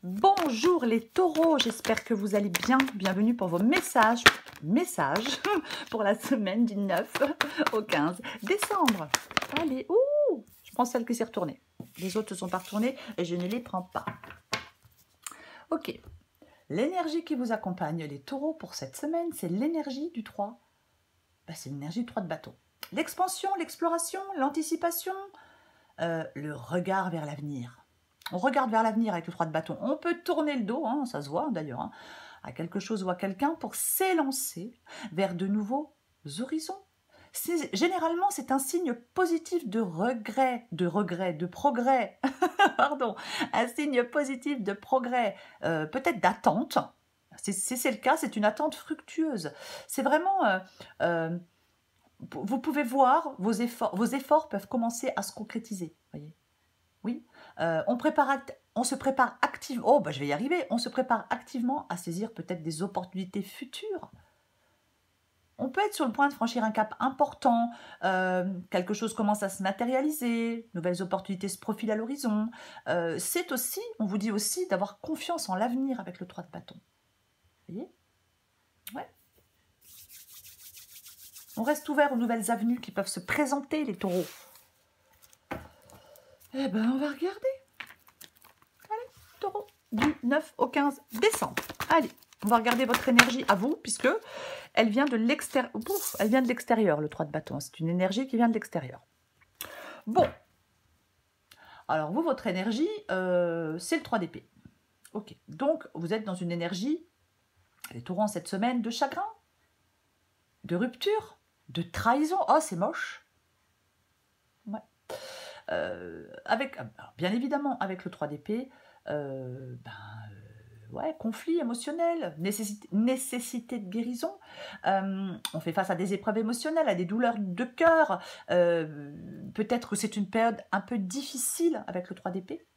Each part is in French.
Bonjour les taureaux, j'espère que vous allez bien. Bienvenue pour vos messages pour la semaine du 9 au 15 décembre. Allez, ouh, je prends celle qui s'est retournée. Les autres ne sont pas retournées et je ne les prends pas. Ok, l'énergie qui vous accompagne les taureaux pour cette semaine, c'est l'énergie du 3. C'est l'énergie du 3 de bâton. L'expansion, l'exploration, l'anticipation, le regard vers l'avenir. On regarde vers l'avenir avec le 3 de bâton. On peut tourner le dos, hein, ça se voit d'ailleurs, à quelque chose ou à quelqu'un pour s'élancer vers de nouveaux horizons. Généralement, c'est un signe positif de progrès, pardon, un signe positif de progrès, peut-être d'attente. Si c'est le cas, c'est une attente fructueuse. C'est vraiment... vous pouvez voir, vos efforts peuvent commencer à se concrétiser, voyez. Oui, on se prépare activement, je vais y arriver, on se prépare activement à saisir peut-être des opportunités futures. On peut être sur le point de franchir un cap important, quelque chose commence à se matérialiser, nouvelles opportunités se profilent à l'horizon. C'est aussi, on vous dit aussi, d'avoir confiance en l'avenir avec le 3 de bâton. Vous voyez? Ouais. On reste ouvert aux nouvelles avenues qui peuvent se présenter, les taureaux. Eh ben, on va regarder. Taureau, du 9 au 15 décembre. Allez, on va regarder votre énergie à vous, puisque elle vient de l'extérieur. Elle vient de l'extérieur, le 3 de bâton. C'est une énergie qui vient de l'extérieur. Bon. Alors, vous, votre énergie, c'est le 3 d'épée. Ok. Donc, vous êtes dans une énergie, les taureaux en cette semaine, de chagrin, de rupture, de trahison. Oh, c'est moche. Ouais. Bien évidemment, avec le 3 d'épée, conflit émotionnel, nécessité de guérison. On fait face à des épreuves émotionnelles, à des douleurs de cœur. Peut-être que c'est une période un peu difficile avec le 3 d'épée.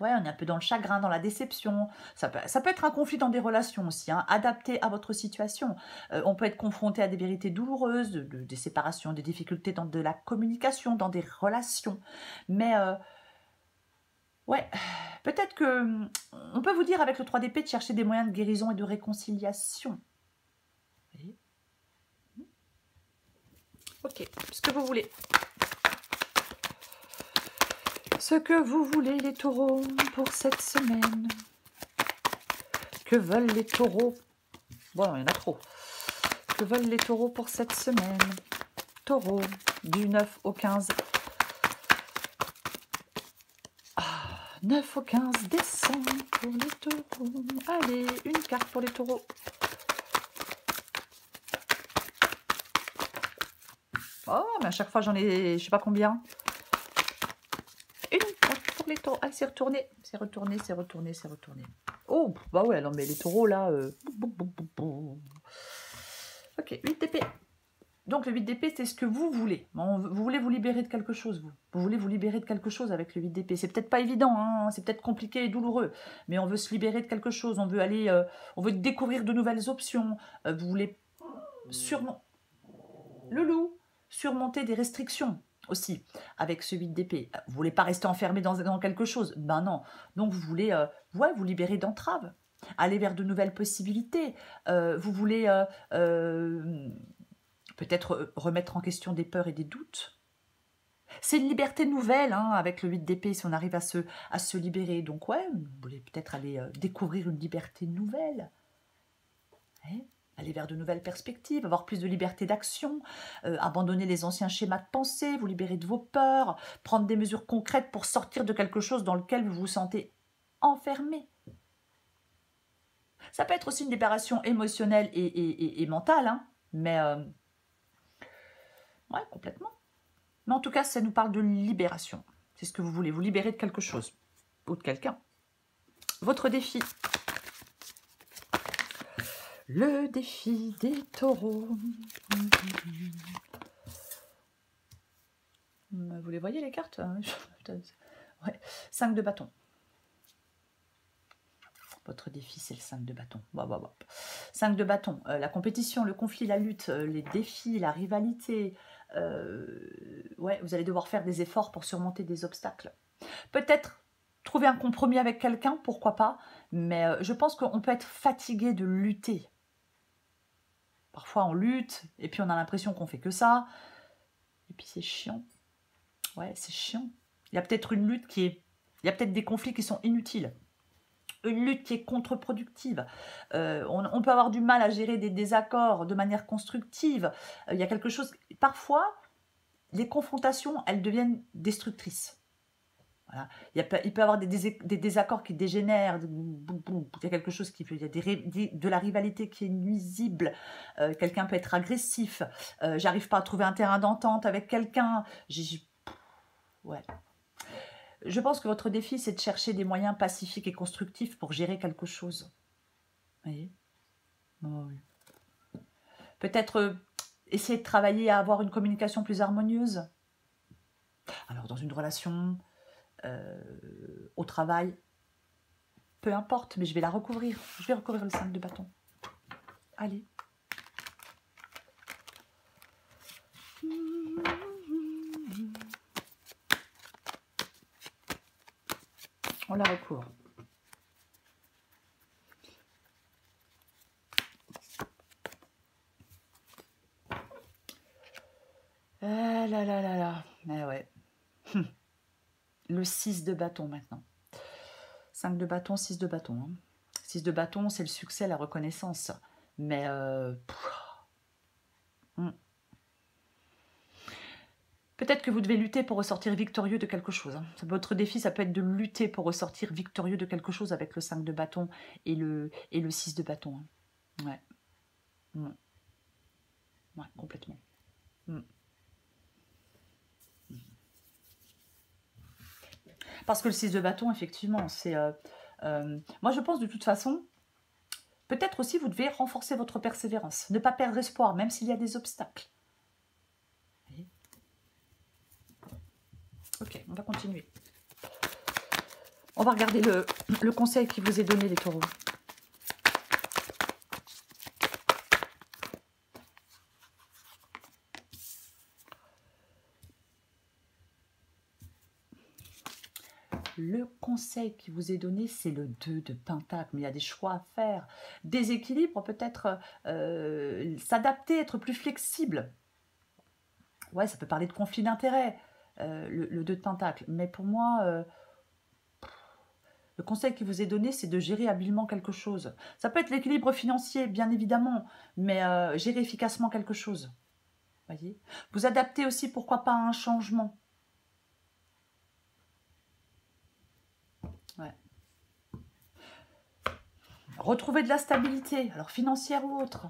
Ouais, on est un peu dans le chagrin, dans la déception. Ça peut être un conflit dans des relations aussi, hein, adapté à votre situation. On peut être confronté à des vérités douloureuses, des séparations, des difficultés dans de la communication, dans des relations. Mais ouais, peut-être que on peut vous dire avec le 3 d'épée de chercher des moyens de guérison et de réconciliation. Vous voyez? Ok, ce que vous voulez. Ce que vous voulez, les taureaux, pour cette semaine. Que veulent les taureaux? Bon, il y en a trop. Que veulent les taureaux pour cette semaine? Taureau, du 9 au 15. 9 au 15 décembre pour les taureaux. Allez, une carte pour les taureaux. Oh, mais à chaque fois, j'en ai, je sais pas combien. Une carte pour les taureaux. Ah, c'est retourné. C'est retourné, c'est retourné, c'est retourné. Oh, bah ouais, non, mais les taureaux, là... Ok, 8 d'épée. Donc, le 8 d'épée, c'est ce que vous voulez. Vous voulez vous libérer de quelque chose, vous. Vous voulez vous libérer de quelque chose avec le 8 d'épée. C'est peut-être pas évident, hein, c'est peut-être compliqué et douloureux, mais on veut se libérer de quelque chose. On veut aller... on veut découvrir de nouvelles options. Vous voulez sûrement... Le loup, surmonter des restrictions aussi avec ce 8 d'épée. Vous voulez pas rester enfermé dans quelque chose? Ben non. Donc vous voulez vous libérer d'entraves, aller vers de nouvelles possibilités. Vous voulez peut-être remettre en question des peurs et des doutes. C'est une liberté nouvelle, hein, avec le 8 d'épée, si on arrive à se libérer. Donc ouais, vous voulez peut-être aller découvrir une liberté nouvelle. Ouais. Aller vers de nouvelles perspectives, avoir plus de liberté d'action, abandonner les anciens schémas de pensée, vous libérer de vos peurs, prendre des mesures concrètes pour sortir de quelque chose dans lequel vous vous sentez enfermé. Ça peut être aussi une libération émotionnelle et mentale, hein, mais ouais, complètement. Mais en tout cas, ça nous parle de libération. C'est ce que vous voulez, vous libérer de quelque chose ou de quelqu'un. Votre défi. Le défi des taureaux. Vous les voyez les cartes? Ouais. 5 de bâton. Votre défi, c'est le 5 de bâton. 5 de bâton. La compétition, le conflit, la lutte, les défis, la rivalité. Ouais, vous allez devoir faire des efforts pour surmonter des obstacles. Peut-être Trouver un compromis avec quelqu'un, pourquoi pas. Mais je pense qu'on peut être fatigué de lutter. Parfois, on lutte et puis on a l'impression qu'on fait que ça. Et puis, c'est chiant. Ouais, c'est chiant. Il y a peut-être une lutte qui est... Il y a peut-être des conflits qui sont inutiles. Une lutte qui est contre-productive. On peut avoir du mal à gérer des désaccords de manière constructive. Il y a quelque chose... Parfois, les confrontations, elles deviennent destructrices. Voilà. Il peut y avoir des désaccords qui dégénèrent. Il y a quelque chose qui peut... Il y a de la rivalité qui est nuisible. Quelqu'un peut être agressif. J'arrive pas à trouver un terrain d'entente avec quelqu'un. Ouais. Je pense que votre défi, c'est de chercher des moyens pacifiques et constructifs pour gérer quelque chose. Vous voyez? Oh, oui. Peut-être essayer de travailler à avoir une communication plus harmonieuse. Alors, dans une relation, au travail, peu importe, mais je vais la recouvrir. Je vais recouvrir le 5 de bâton. Allez. On la recouvre. Ah là là là là. Mais ouais. Le 6 de bâton maintenant. 5 de bâton, 6 de bâton. Hein. 6 de bâton, c'est le succès, la reconnaissance. Mais... Peut-être que vous devez lutter pour ressortir victorieux de quelque chose. Hein. Votre défi, ça peut être de lutter pour ressortir victorieux de quelque chose avec le 5 de bâton et le 6 de bâton. Hein. Ouais. Ouais, complètement. Parce que le 6 de bâton, effectivement, c'est... moi, je pense de toute façon, peut-être aussi, vous devez renforcer votre persévérance. Ne pas perdre espoir, même s'il y a des obstacles. Ok, on va continuer. On va regarder le conseil qui vous est donné, les taureaux. Le conseil qui vous est donné, c'est le 2 de Pentacle. Mais il y a des choix à faire. Déséquilibre, peut-être s'adapter, être plus flexible. Ouais, ça peut parler de conflit d'intérêts, le 2 de Pentacle. Mais pour moi, le conseil qui vous est donné, c'est de gérer habilement quelque chose. Ça peut être l'équilibre financier, bien évidemment, mais gérer efficacement quelque chose. Voyez, vous adaptez aussi, pourquoi pas, à un changement. Ouais. Retrouver de la stabilité, alors financière ou autre.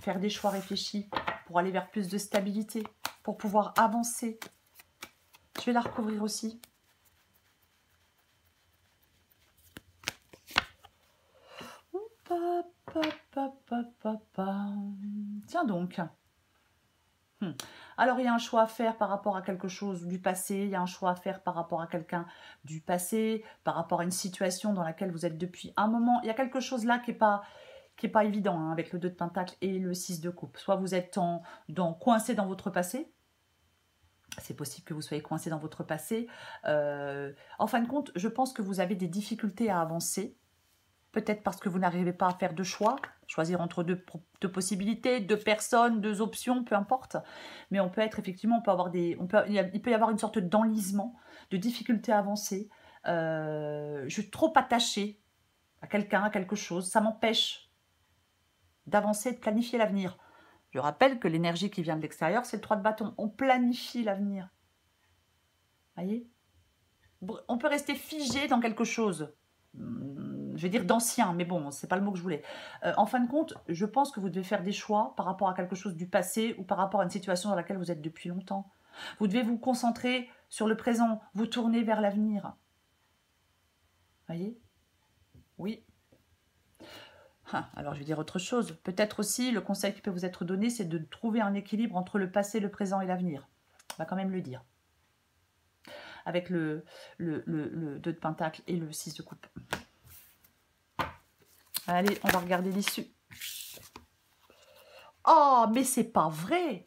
Faire des choix réfléchis pour aller vers plus de stabilité, pour pouvoir avancer. Je vais la recouvrir aussi. Tiens donc. Alors, il y a un choix à faire par rapport à quelque chose du passé, il y a un choix à faire par rapport à quelqu'un du passé, par rapport à une situation dans laquelle vous êtes depuis un moment. Il y a quelque chose là qui n'est pas évident hein, avec le 2 de Pentacle et le 6 de coupe. Soit vous êtes coincé dans votre passé, c'est possible que vous soyez coincé dans votre passé. En fin de compte, je pense que vous avez des difficultés à avancer. Peut-être parce que vous n'arrivez pas à faire de choix, choisir entre deux possibilités, deux personnes, deux options, peu importe. Mais on peut être effectivement, il peut y avoir une sorte d'enlisement, de difficulté à avancer. Je suis trop attachée à quelqu'un, à quelque chose. Ça m'empêche d'avancer, de planifier l'avenir. Je rappelle que l'énergie qui vient de l'extérieur, c'est le 3 de bâton. On planifie l'avenir. Voyez ? On peut rester figé dans quelque chose. Je vais dire d'ancien, mais bon, c'est pas le mot que je voulais. En fin de compte, je pense que vous devez faire des choix par rapport à quelque chose du passé ou par rapport à une situation dans laquelle vous êtes depuis longtemps. Vous devez vous concentrer sur le présent, vous tourner vers l'avenir. Voyez ? Oui. Alors, je vais dire autre chose. Peut-être aussi, le conseil qui peut vous être donné, c'est de trouver un équilibre entre le passé, le présent et l'avenir. On va quand même le dire. Avec le 2 de Pentacle et le 6 de coupe. Allez, on va regarder l'issue. Oh, mais c'est pas vrai!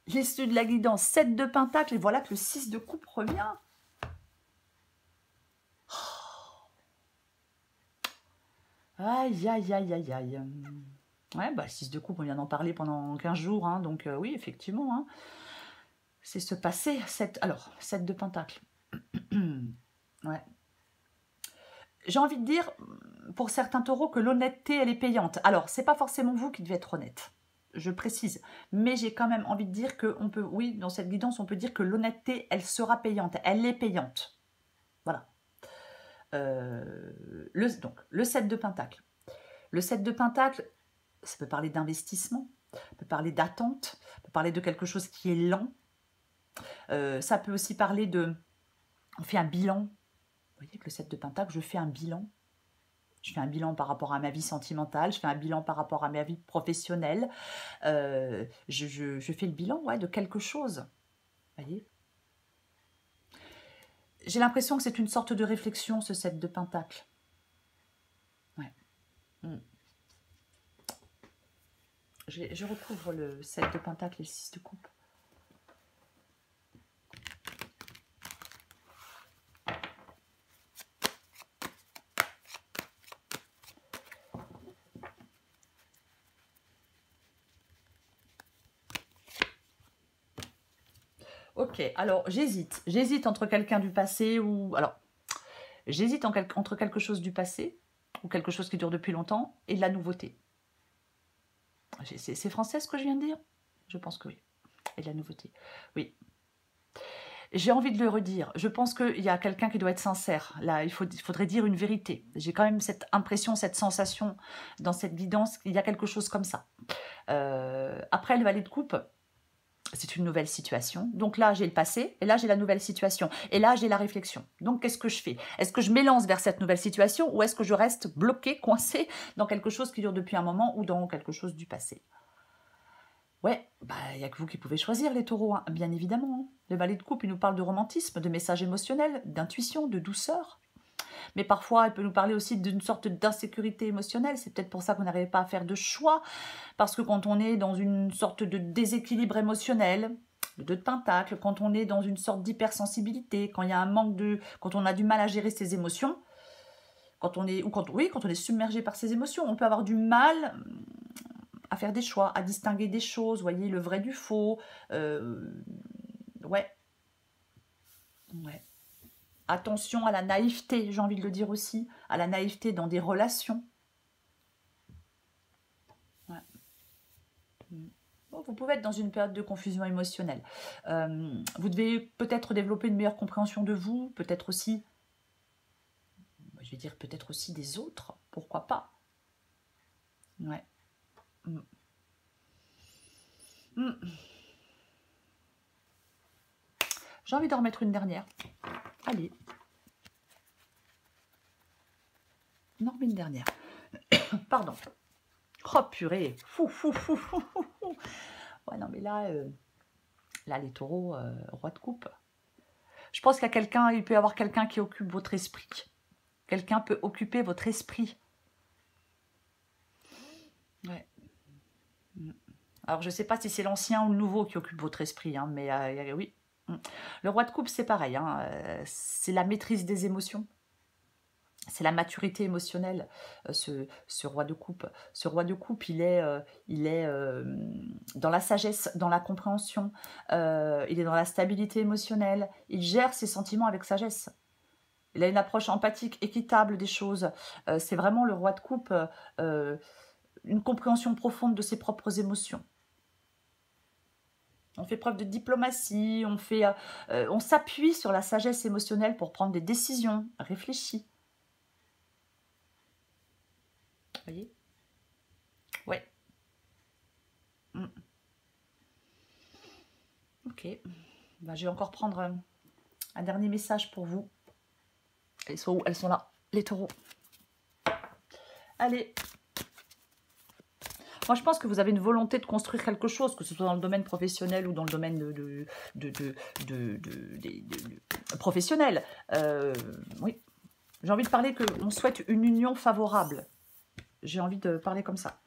L'issue de la guidance, 7 de Pentacle, et voilà que le 6 de coupe revient. Aïe, aïe, aïe, aïe, aïe. Ouais, bah, 6 de coupe, on vient d'en parler pendant 15 jours, hein, donc oui, effectivement. Hein. C'est ce passé. Alors, 7 de Pentacle. Ouais. J'ai envie de dire, pour certains taureaux, que l'honnêteté, elle est payante. Alors, c'est pas forcément vous qui devez être honnête. Je précise. Mais j'ai quand même envie de dire que on peut, oui, dans cette guidance, on peut dire que l'honnêteté, elle sera payante. Elle est payante. Voilà. Donc, le 7 de Pentacle. Le 7 de Pentacle, ça peut parler d'investissement, ça peut parler d'attente, ça peut parler de quelque chose qui est lent. Ça peut aussi parler de... On fait un bilan. Vous voyez que le 7 de Pentacle, je fais un bilan. Je fais un bilan par rapport à ma vie sentimentale, je fais un bilan par rapport à ma vie professionnelle. Je fais le bilan, ouais, de quelque chose. Vous voyez ? J'ai l'impression que c'est une sorte de réflexion, ce 7 de Pentacle. Ouais. Je recouvre le 7 de Pentacle et le 6 de coupe. Ok, alors j'hésite entre quelqu'un du passé ou... Alors, j'hésite entre quelque chose du passé ou quelque chose qui dure depuis longtemps et de la nouveauté. C'est français ce que je viens de dire? Je pense que oui. Et de la nouveauté, oui. J'ai envie de le redire. Je pense qu'il y a quelqu'un qui doit être sincère. Là, il faudrait dire une vérité. J'ai quand même cette impression, cette sensation dans cette guidance qu'il y a quelque chose comme ça. Après, le valet de coupe, c'est une nouvelle situation. Donc là, j'ai le passé, et là, j'ai la nouvelle situation. Et là, j'ai la réflexion. Donc, qu'est-ce que je fais? Est-ce que je m'élance vers cette nouvelle situation ou est-ce que je reste bloqué, coincé dans quelque chose qui dure depuis un moment ou dans quelque chose du passé? Ouais, bah, il n'y a que vous qui pouvez choisir les taureaux, hein, bien évidemment. Hein. Le valet de coupe, il nous parle de romantisme, de message émotionnel, d'intuition, de douceur. Mais parfois, il peut nous parler aussi d'une sorte d'insécurité émotionnelle. C'est peut-être pour ça qu'on n'arrive pas à faire de choix. Parce que quand on est dans une sorte de déséquilibre émotionnel, le 2 de Pentacle, quand on est dans une sorte d'hypersensibilité, quand il y a un manque de... quand on a du mal à gérer ses émotions, quand on est submergé par ses émotions, on peut avoir du mal à faire des choix, à distinguer des choses, vous voyez, le vrai du faux. Ouais. Attention à la naïveté, j'ai envie de le dire aussi, à la naïveté dans des relations. Ouais. Bon, vous pouvez être dans une période de confusion émotionnelle. Vous devez peut-être développer une meilleure compréhension de vous, peut-être aussi, je vais dire peut-être aussi des autres, pourquoi pas. Ouais. J'ai envie d'en remettre une dernière. Allez. On en remet une dernière. Pardon. Oh purée. Fou. Ouais, non, mais là, les taureaux, roi de coupe. Je pense qu'il y a quelqu'un, il peut y avoir quelqu'un qui occupe votre esprit. Quelqu'un peut occuper votre esprit. Ouais. Alors, je ne sais pas si c'est l'ancien ou le nouveau qui occupe votre esprit, hein, mais oui. Le roi de coupe, c'est pareil. Hein, c'est la maîtrise des émotions. C'est la maturité émotionnelle, ce roi de coupe. Ce roi de coupe, il est dans la sagesse, dans la compréhension, il est dans la stabilité émotionnelle, il gère ses sentiments avec sagesse. Il a une approche empathique, équitable des choses. C'est vraiment le roi de coupe, une compréhension profonde de ses propres émotions. On fait preuve de diplomatie, on s'appuie sur la sagesse émotionnelle pour prendre des décisions réfléchies. Vous voyez? Ouais. Ok. Ben, je vais encore prendre un dernier message pour vous. Elles sont où? Elles sont là, les taureaux. Allez. Moi, je pense que vous avez une volonté de construire quelque chose, que ce soit dans le domaine professionnel ou dans le domaine professionnel. Oui. J'ai envie de parler qu'on souhaite une union favorable. J'ai envie de parler comme ça.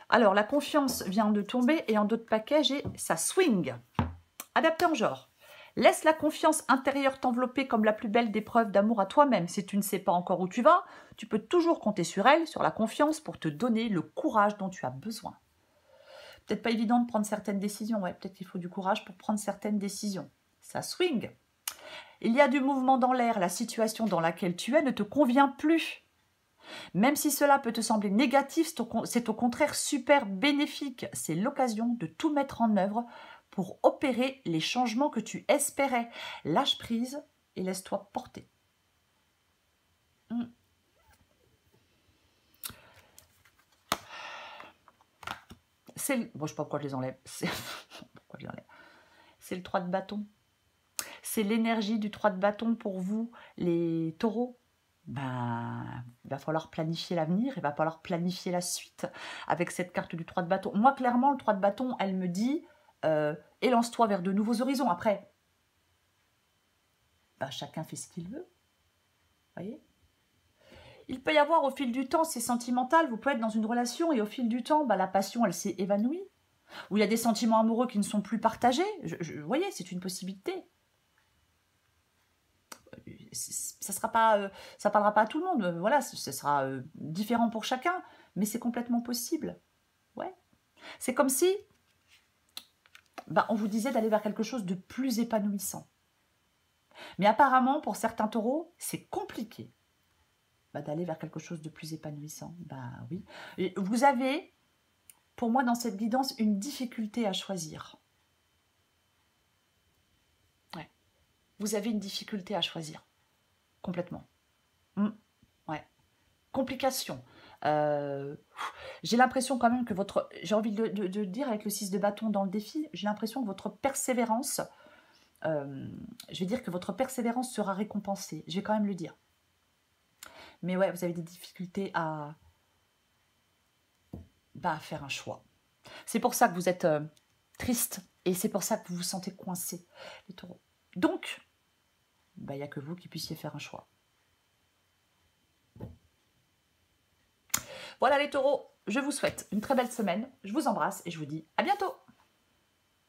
Alors, la confiance vient de tomber et en d'autres paquets, j'ai ça swing. Adapté en genre. Laisse la confiance intérieure t'envelopper comme la plus belle des preuves d'amour à toi-même. Si tu ne sais pas encore où tu vas, tu peux toujours compter sur elle, sur la confiance pour te donner le courage dont tu as besoin. Peut-être pas évident de prendre certaines décisions. Ouais, peut-être qu'il faut du courage pour prendre certaines décisions. Ça swing. Il y a du mouvement dans l'air. La situation dans laquelle tu es ne te convient plus. Même si cela peut te sembler négatif, c'est au contraire super bénéfique. C'est l'occasion de tout mettre en œuvre pour opérer les changements que tu espérais. Lâche prise et laisse-toi porter. C'est bon, je ne sais pas pourquoi je les enlève. Pourquoi je les enlève. C'est le 3 de bâton. C'est l'énergie du 3 de bâton pour vous, les taureaux. Ben, il va falloir planifier l'avenir, il va falloir planifier la suite avec cette carte du 3 de bâton. Moi, clairement, le 3 de bâton, elle me dit élance-toi vers de nouveaux horizons. Après, ben, chacun fait ce qu'il veut. Voyez, il peut y avoir au fil du temps, c'est sentimental, vous pouvez être dans une relation et au fil du temps, ben, la passion, elle s'est évanouie. Ou il y a des sentiments amoureux qui ne sont plus partagés. Vous voyez, c'est une possibilité. Ça parlera pas à tout le monde. Voilà, ce sera différent pour chacun, mais c'est complètement possible. Ouais. C'est comme si on vous disait d'aller vers quelque chose de plus épanouissant. Mais apparemment, pour certains taureaux, c'est compliqué d'aller vers quelque chose de plus épanouissant. Oui. Et vous avez, pour moi, dans cette guidance, une difficulté à choisir. Ouais. Vous avez une difficulté à choisir. Complètement. Ouais. Complication. J'ai l'impression quand même que votre... J'ai envie de dire avec le 6 de bâton dans le défi, j'ai l'impression que votre persévérance... je vais dire que votre persévérance sera récompensée. Je vais quand même le dire. Mais ouais, vous avez des difficultés à faire un choix. C'est pour ça que vous êtes triste et c'est pour ça que vous vous sentez coincé, les taureaux. Donc, il n'y a que vous qui puissiez faire un choix. Voilà les taureaux, je vous souhaite une très belle semaine. Je vous embrasse et je vous dis à bientôt.